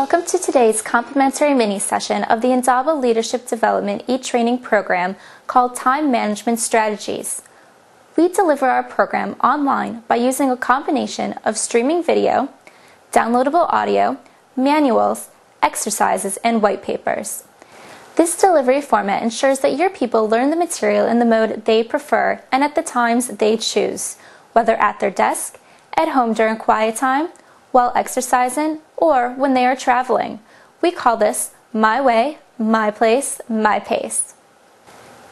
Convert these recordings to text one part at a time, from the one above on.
Welcome to today's complimentary mini session of the Indaba Leadership Development e-training program called Time Management Strategies. We deliver our program online by using a combination of streaming video, downloadable audio, manuals, exercises, and white papers. This delivery format ensures that your people learn the material in the mode they prefer and at the times they choose, whether at their desk, at home during quiet time, while exercising, or when they are traveling. We call this My Way, My Place, My Pace.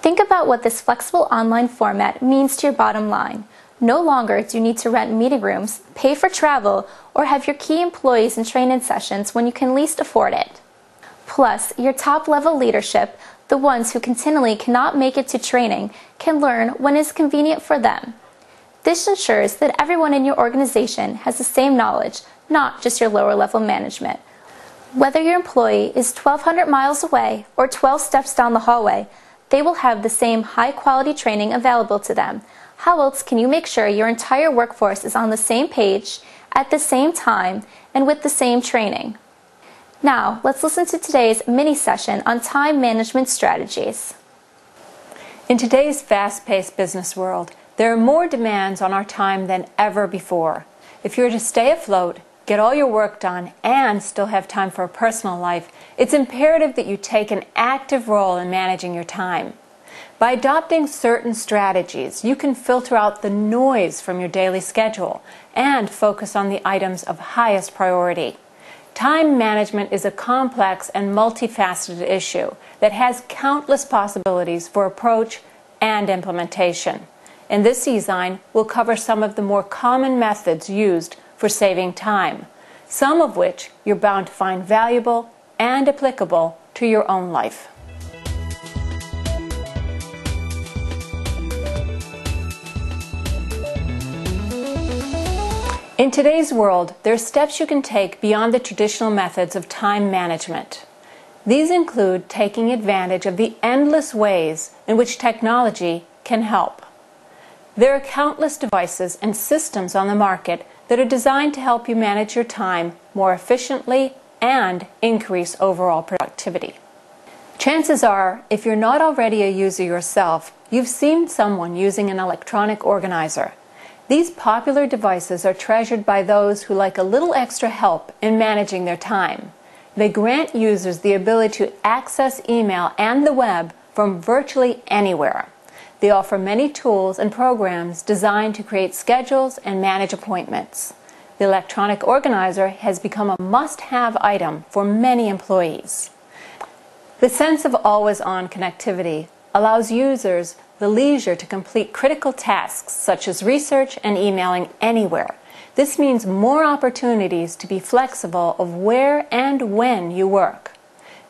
Think about what this flexible online format means to your bottom line. No longer do you need to rent meeting rooms, pay for travel, or have your key employees in training sessions when you can least afford it. Plus, your top-level leadership, the ones who continually cannot make it to training, can learn when it is convenient for them. This ensures that everyone in your organization has the same knowledge, not just your lower-level management. Whether your employee is 1,200 miles away or 12 steps down the hallway, they will have the same high-quality training available to them. How else can you make sure your entire workforce is on the same page, at the same time, and with the same training? Now, let's listen to today's mini session on time management strategies. In today's fast-paced business world, there are more demands on our time than ever before. If you're to stay afloat, get all your work done, and still have time for a personal life, it's imperative that you take an active role in managing your time. By adopting certain strategies, you can filter out the noise from your daily schedule and focus on the items of highest priority. Time management is a complex and multifaceted issue that has countless possibilities for approach and implementation. In this eZine, we'll cover some of the more common methods used for saving time, some of which you're bound to find valuable and applicable to your own life. In today's world, there are steps you can take beyond the traditional methods of time management. These include taking advantage of the endless ways in which technology can help. There are countless devices and systems on the market that are designed to help you manage your time more efficiently and increase overall productivity. Chances are, if you're not already a user yourself, you've seen someone using an electronic organizer. These popular devices are treasured by those who like a little extra help in managing their time. They grant users the ability to access email and the web from virtually anywhere. They offer many tools and programs designed to create schedules and manage appointments. The electronic organizer has become a must-have item for many employees. The sense of always-on connectivity allows users the leisure to complete critical tasks such as research and emailing anywhere. This means more opportunities to be flexible of where and when you work.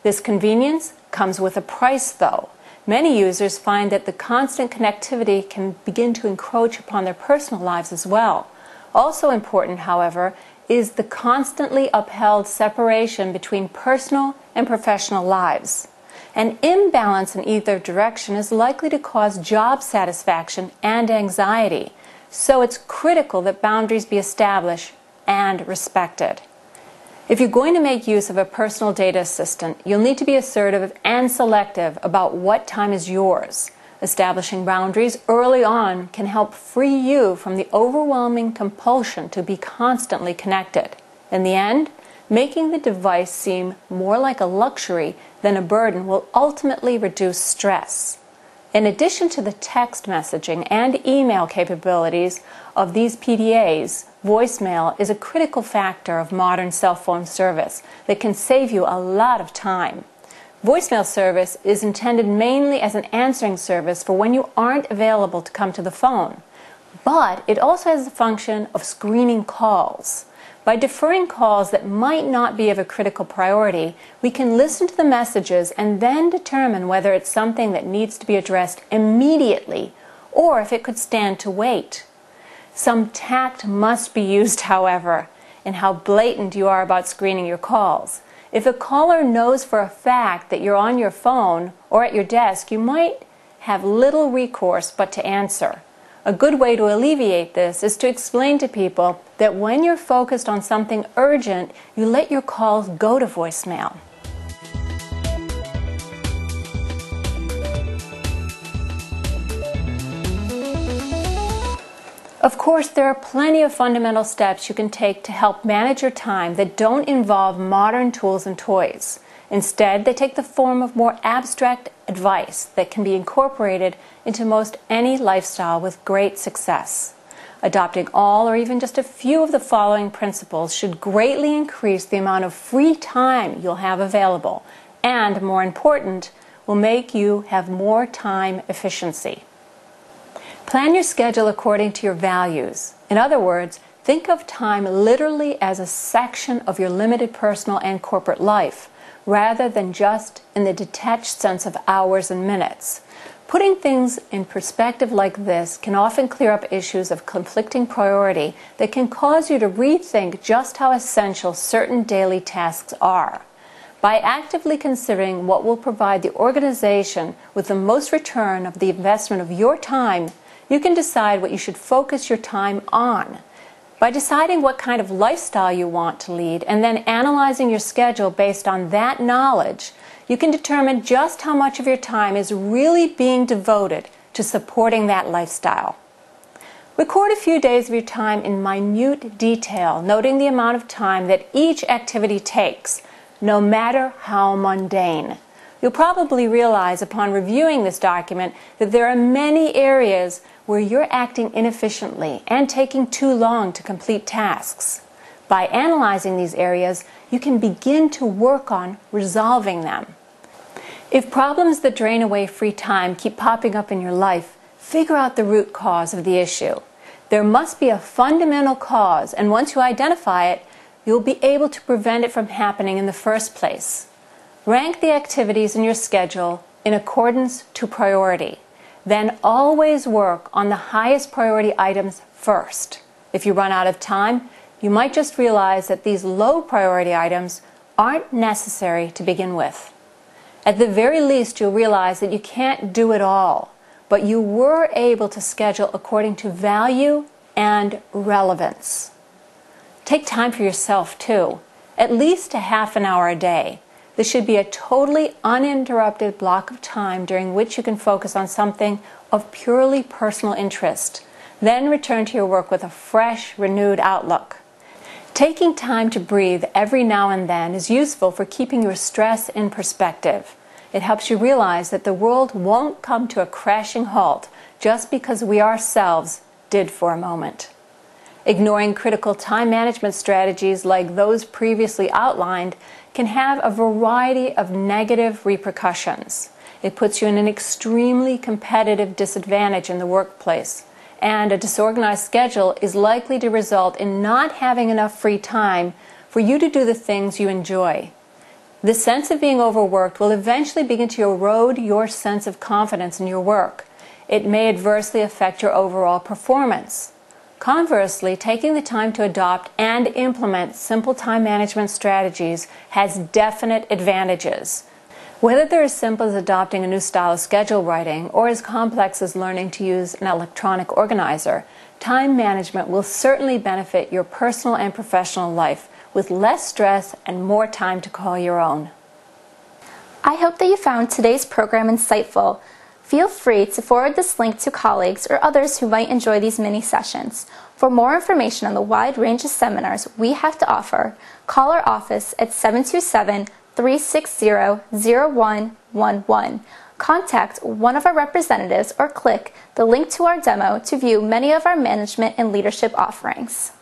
This convenience comes with a price, though. Many users find that the constant connectivity can begin to encroach upon their personal lives as well. Also important, however, is the constantly upheld separation between personal and professional lives. An imbalance in either direction is likely to cause job satisfaction and anxiety, so it's critical that boundaries be established and respected. If you're going to make use of a personal data assistant, you'll need to be assertive and selective about what time is yours. Establishing boundaries early on can help free you from the overwhelming compulsion to be constantly connected. In the end, making the device seem more like a luxury than a burden will ultimately reduce stress. In addition to the text messaging and email capabilities of these PDAs, voicemail is a critical factor of modern cell phone service that can save you a lot of time. Voicemail service is intended mainly as an answering service for when you aren't available to come to the phone, but it also has the function of screening calls. By deferring calls that might not be of a critical priority, we can listen to the messages and then determine whether it's something that needs to be addressed immediately or if it could stand to wait. Some tact must be used, however, in how blatant you are about screening your calls. If a caller knows for a fact that you're on your phone or at your desk, you might have little recourse but to answer. A good way to alleviate this is to explain to people that when you're focused on something urgent, you let your calls go to voicemail. Of course, there are plenty of fundamental steps you can take to help manage your time that don't involve modern tools and toys. Instead, they take the form of more abstract advice that can be incorporated into most any lifestyle with great success. Adopting all or even just a few of the following principles should greatly increase the amount of free time you'll have available and, more important, will make you have more time efficiency. Plan your schedule according to your values. In other words, think of time literally as a section of your limited personal and corporate life, rather than just in the detached sense of hours and minutes. Putting things in perspective like this can often clear up issues of conflicting priority that can cause you to rethink just how essential certain daily tasks are. By actively considering what will provide the organization with the most return of the investment of your time, you can decide what you should focus your time on. By deciding what kind of lifestyle you want to lead and then analyzing your schedule based on that knowledge, you can determine just how much of your time is really being devoted to supporting that lifestyle. Record a few days of your time in minute detail, noting the amount of time that each activity takes, no matter how mundane. You'll probably realize upon reviewing this document that there are many areas where you're acting inefficiently and taking too long to complete tasks. By analyzing these areas, you can begin to work on resolving them. If problems that drain away free time keep popping up in your life, figure out the root cause of the issue. There must be a fundamental cause, and once you identify it, you'll be able to prevent it from happening in the first place. Rank the activities in your schedule in accordance to priority. Then always work on the highest priority items first. If you run out of time, you might just realize that these low priority items aren't necessary to begin with. At the very least, you'll realize that you can't do it all, but you were able to schedule according to value and relevance. Take time for yourself too, at least a half an hour a day. This should be a totally uninterrupted block of time during which you can focus on something of purely personal interest. Then return to your work with a fresh, renewed outlook. Taking time to breathe every now and then is useful for keeping your stress in perspective. It helps you realize that the world won't come to a crashing halt just because we ourselves did for a moment. Ignoring critical time management strategies like those previously outlined can have a variety of negative repercussions. It puts you in an extremely competitive disadvantage in the workplace, and a disorganized schedule is likely to result in not having enough free time for you to do the things you enjoy. The sense of being overworked will eventually begin to erode your sense of confidence in your work. It may adversely affect your overall performance. Conversely, taking the time to adopt and implement simple time management strategies has definite advantages. Whether they're as simple as adopting a new style of schedule writing or as complex as learning to use an electronic organizer, time management will certainly benefit your personal and professional life with less stress and more time to call your own. I hope that you found today's program insightful. Feel free to forward this link to colleagues or others who might enjoy these mini sessions. For more information on the wide range of seminars we have to offer, call our office at 727-360-0111. Contact one of our representatives or click the link to our demo to view many of our management and leadership offerings.